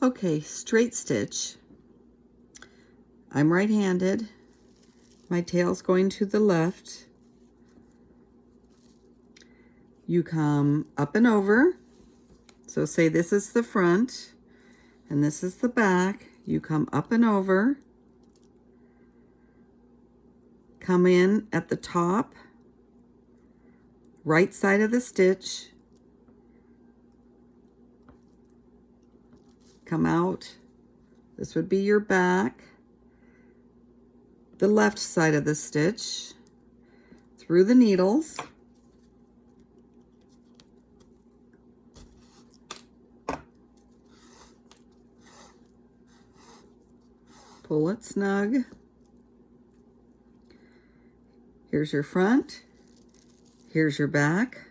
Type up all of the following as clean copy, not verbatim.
Okay, straight stitch. I'm right-handed. My tail's going to the left. You come up and over. So say this is the front and this is the back. You come up and over. Come in at the top, right side of the stitch. Come out. This would be your back. The left side of the stitch. Through the needles. Pull it snug. Here's your front. Here's your back.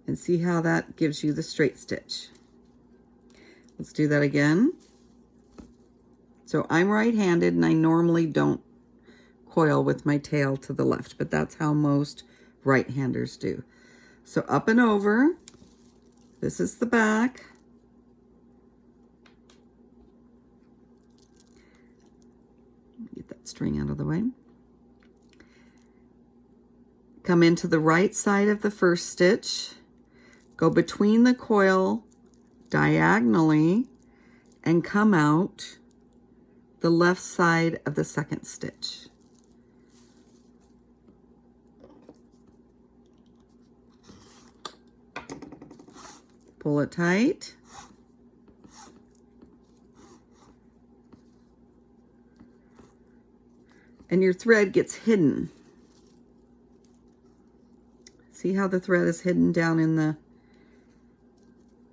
And see how that gives you the straight stitch. Let's do that again. So I'm right-handed and I normally don't coil with my tail to the left, but that's how most right-handers do. So up and over. This is the back. Get that string out of the way. Come into the right side of the first stitch, go between the coil diagonally, and come out the left side of the second stitch. Pull it tight. And your thread gets hidden. See how the thread is hidden down in the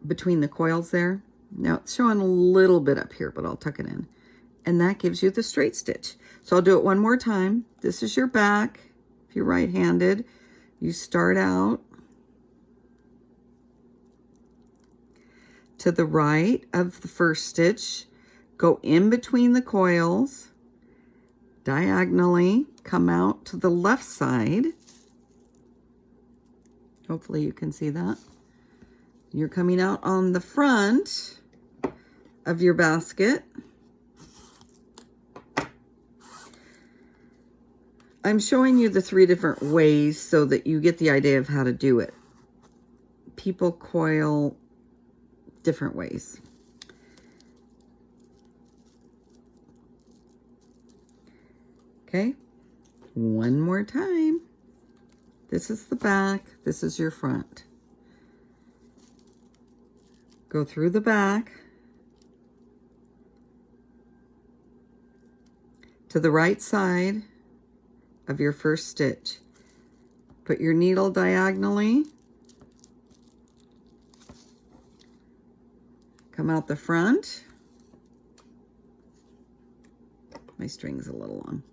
between the coils there? Now it's showing a little bit up here, but I'll tuck it in. And that gives you the straight stitch. So I'll do it one more time. This is your back. If you're right-handed, you start out to the right of the first stitch, go in between the coils, diagonally, come out to the left side. Hopefully you can see that. You're coming out on the front of your basket. I'm showing you the 3 different ways so that you get the idea of how to do it. People coil different ways. Okay, one more time. This is the back, this is your front. Go through the back to the right side of your first stitch. Put your needle diagonally. Come out the front. My string's a little long.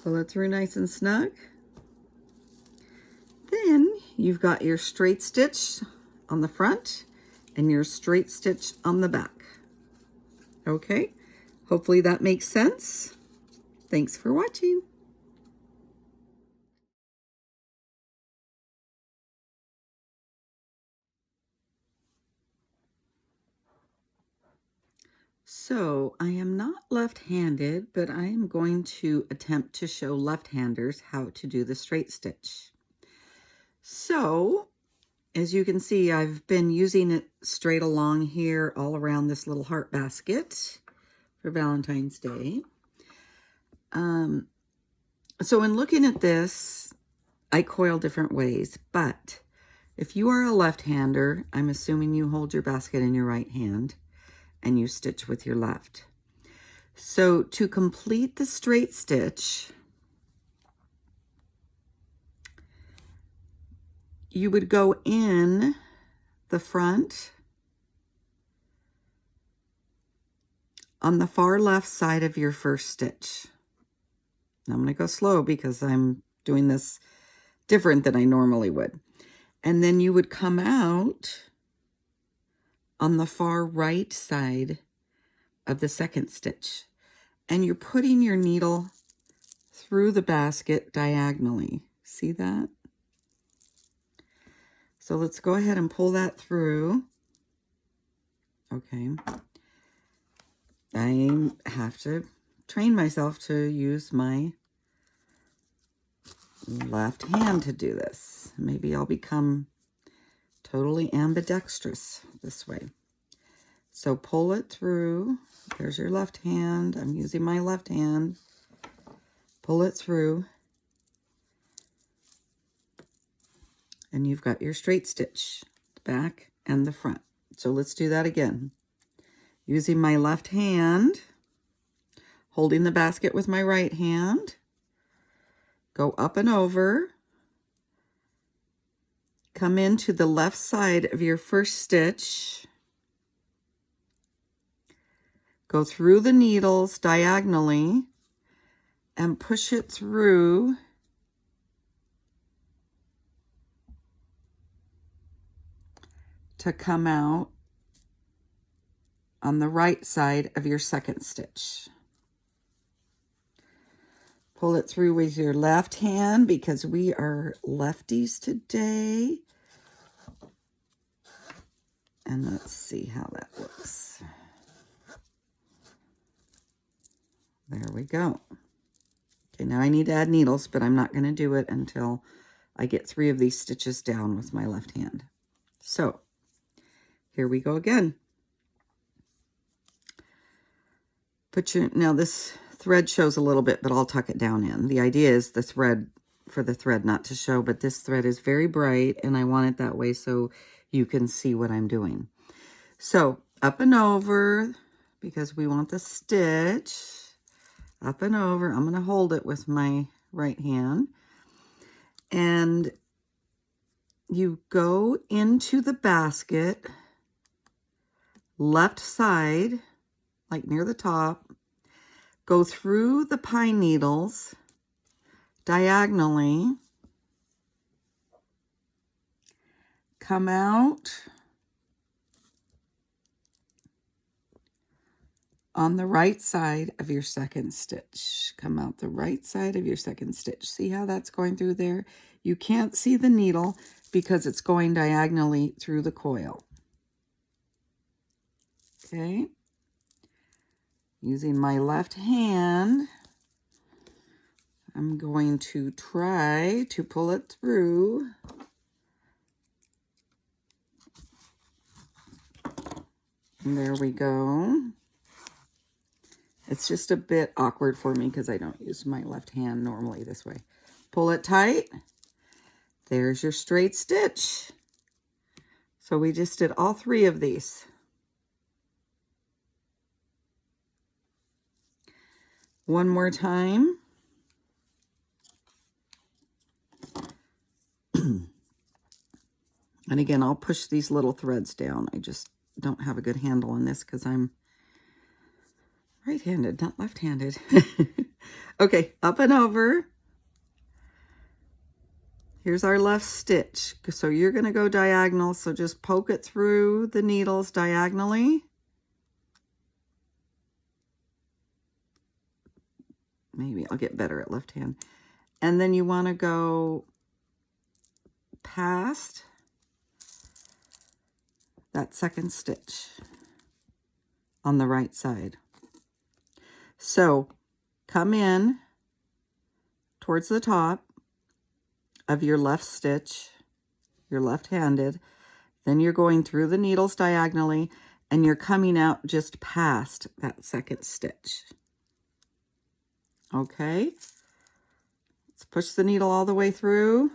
Pull it through nice and snug. Then you've got your straight stitch on the front and your straight stitch on the back. Okay, hopefully that makes sense. Thanks for watching. So I am not left-handed, but I am going to attempt to show left-handers how to do the straight stitch. So as you can see, I've been using it straight along here all around this little heart basket for Valentine's Day. So in looking at this, I coil different ways, but if you are a left-hander, I'm assuming you hold your basket in your right hand and you stitch with your left. So to complete the straight stitch, you would go in the front on the far left side of your first stitch. Now I'm going to go slow because I'm doing this different than I normally would. And then you would come out on the far right side of the second stitch. And you're putting your needle through the basket diagonally. See that? So let's go ahead and pull that through. Okay. I have to train myself to use my left hand to do this. Maybe I'll become totally ambidextrous this way. So pull it through. There's your left hand. I'm using my left hand. Pull it through. And you've got your straight stitch, the back and the front. So let's do that again. Using my left hand, holding the basket with my right hand, go up and over, come into the left side of your first stitch, go through the needles diagonally, and push it through to come out on the right side of your second stitch. Pull it through with your left hand because we are lefties today. And let's see how that looks. There we go. Okay, now I need to add needles, but I'm not going to do it until I get 3 of these stitches down with my left hand. So, here we go again. Now this thread shows a little bit, but I'll tuck it down in. The idea is the thread, for the thread not to show, but this thread is very bright and I want it that way so you can see what I'm doing. So up and over, because we want the stitch, up and over. I'm going to hold it with my right hand. And you go into the basket, left side, like near the top, go through the pine needles diagonally, come out on the right side of your second stitch. Come out the right side of your second stitch. See how that's going through there? You can't see the needle because it's going diagonally through the coil. Okay. Using my left hand, I'm going to try to pull it through. And there we go. It's just a bit awkward for me because I don't use my left hand normally this way. Pull it tight. There's your straight stitch. So we just did all 3 of these. One more time. And again, I'll push these little threads down. I just don't have a good handle on this because I'm right-handed, not left-handed. Okay, up and over. Here's our left stitch. So you're going to go diagonal, so just poke it through the needles diagonally. Maybe I'll get better at left hand. And then you want to go past that second stitch on the right side. So come in towards the top of your left stitch, you're left-handed, then you're going through the needles diagonally and you're coming out just past that second stitch. Okay, let's push the needle all the way through.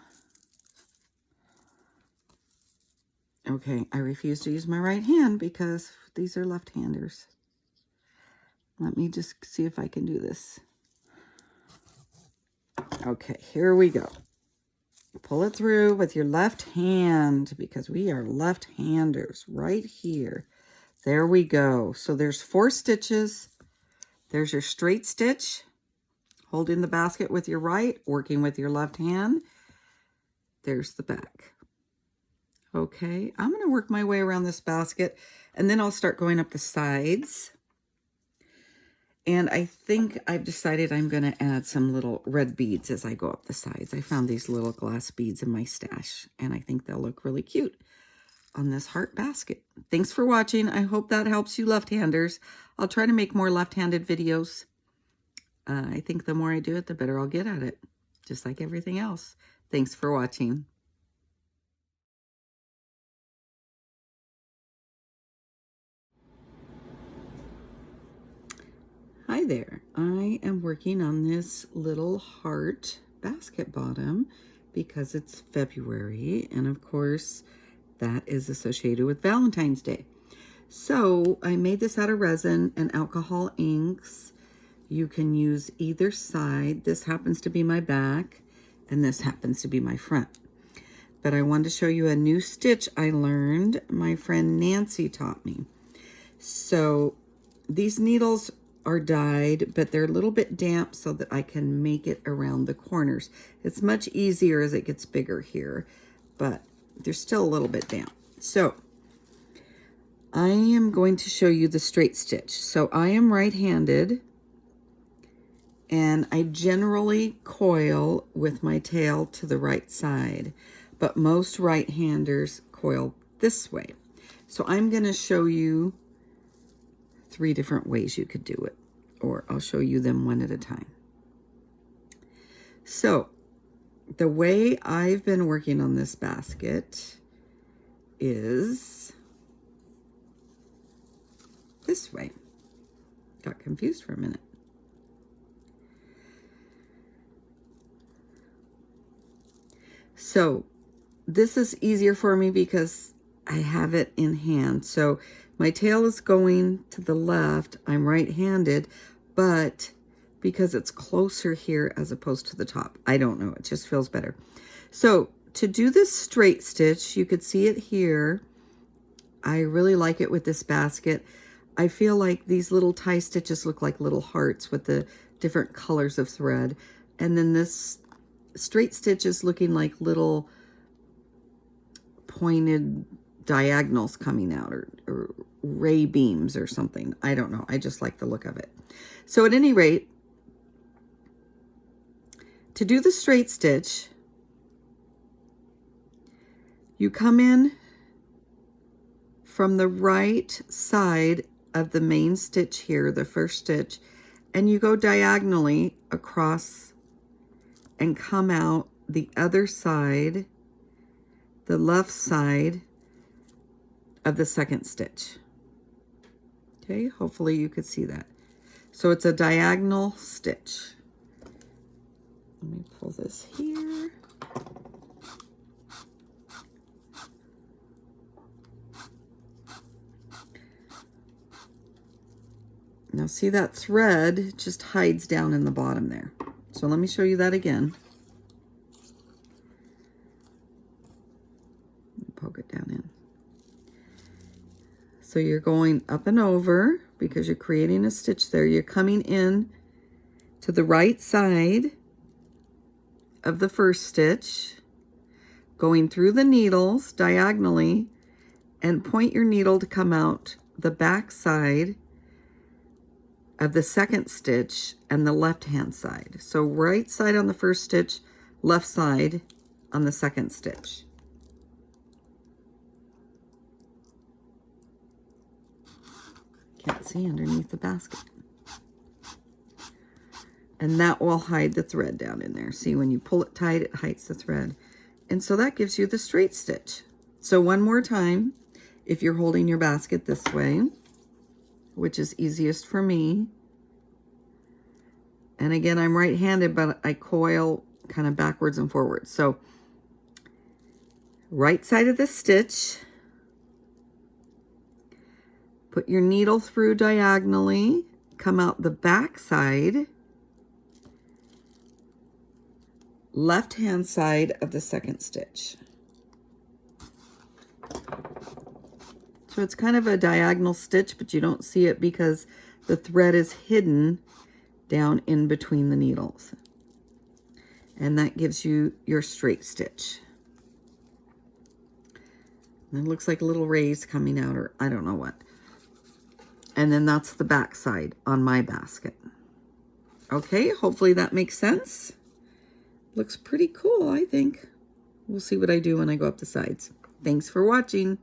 Okay, I refuse to use my right hand because these are left-handers. Let me just see if I can do this. Okay, here we go. Pull it through with your left hand because we are left-handers right here. There we go. So there's 4 stitches. There's your straight stitch, holding the basket with your right, working with your left hand. There's the back. Okay, I'm going to work my way around this basket and then I'll start going up the sides. And I think I've decided I'm going to add some little red beads as I go up the sides. I found these little glass beads in my stash, and I think they'll look really cute on this heart basket. Thanks for watching. I hope that helps you left-handers. I'll try to make more left-handed videos. I think the more I do it, the better I'll get at it, just like everything else. Thanks for watching. Hi there. I am working on this little heart basket bottom because it's February, and of course that is associated with Valentine's Day. So I made this out of resin and alcohol inks. You can use either side. This happens to be my back and this happens to be my front. But I wanted to show you a new stitch I learned. My friend Nancy taught me. So these needles are dyed, but they're a little bit damp so that I can make it around the corners. It's much easier as it gets bigger here, but they're still a little bit damp. So I am going to show you the straight stitch. So I am right-handed, and I generally coil with my tail to the right side, but most right-handers coil this way. So I'm going to show you 3 different ways you could do it, or I'll show you them one at a time. So the way I've been working on this basket is this way. Got confused for a minute. So this is easier for me because I have it in hand. So my tail is going to the left. I'm right-handed, but because it's closer here as opposed to the top, I don't know, it just feels better. So to do this straight stitch, you could see it here. I really like it with this basket. I feel like these little tie stitches look like little hearts with the different colors of thread. And then this straight stitch is looking like little pointed diagonals coming out, or ray beams or something. I don't know. I just like the look of it. So at any rate, to do the straight stitch, you come in from the right side of the main stitch here, the first stitch, and you go diagonally across and come out the other side, the left side of the second stitch. Okay, hopefully you could see that. So it's a diagonal stitch. Let me pull this here. Now see that thread just hides down in the bottom there. So let me show you that again. Poke it down in. So you're going up and over because you're creating a stitch there. You're coming in to the right side of the first stitch, going through the needles diagonally, and point your needle to come out the back side of the second stitch and the left hand side. So right side on the first stitch, left side on the second stitch. Can't see underneath the basket. And that will hide the thread down in there. See, when you pull it tight, it hides the thread. And so that gives you the straight stitch. So one more time, if you're holding your basket this way, which is easiest for me. And again, I'm right-handed, but I coil kind of backwards and forwards. So right side of the stitch, put your needle through diagonally, come out the back side, left hand side of the second stitch. So it's kind of a diagonal stitch, but you don't see it because the thread is hidden down in between the needles. And that gives you your straight stitch. And it looks like little rays coming out, or I don't know what. And then that's the back side on my basket. Okay, hopefully that makes sense. Looks pretty cool, I think. We'll see what I do when I go up the sides. Thanks for watching.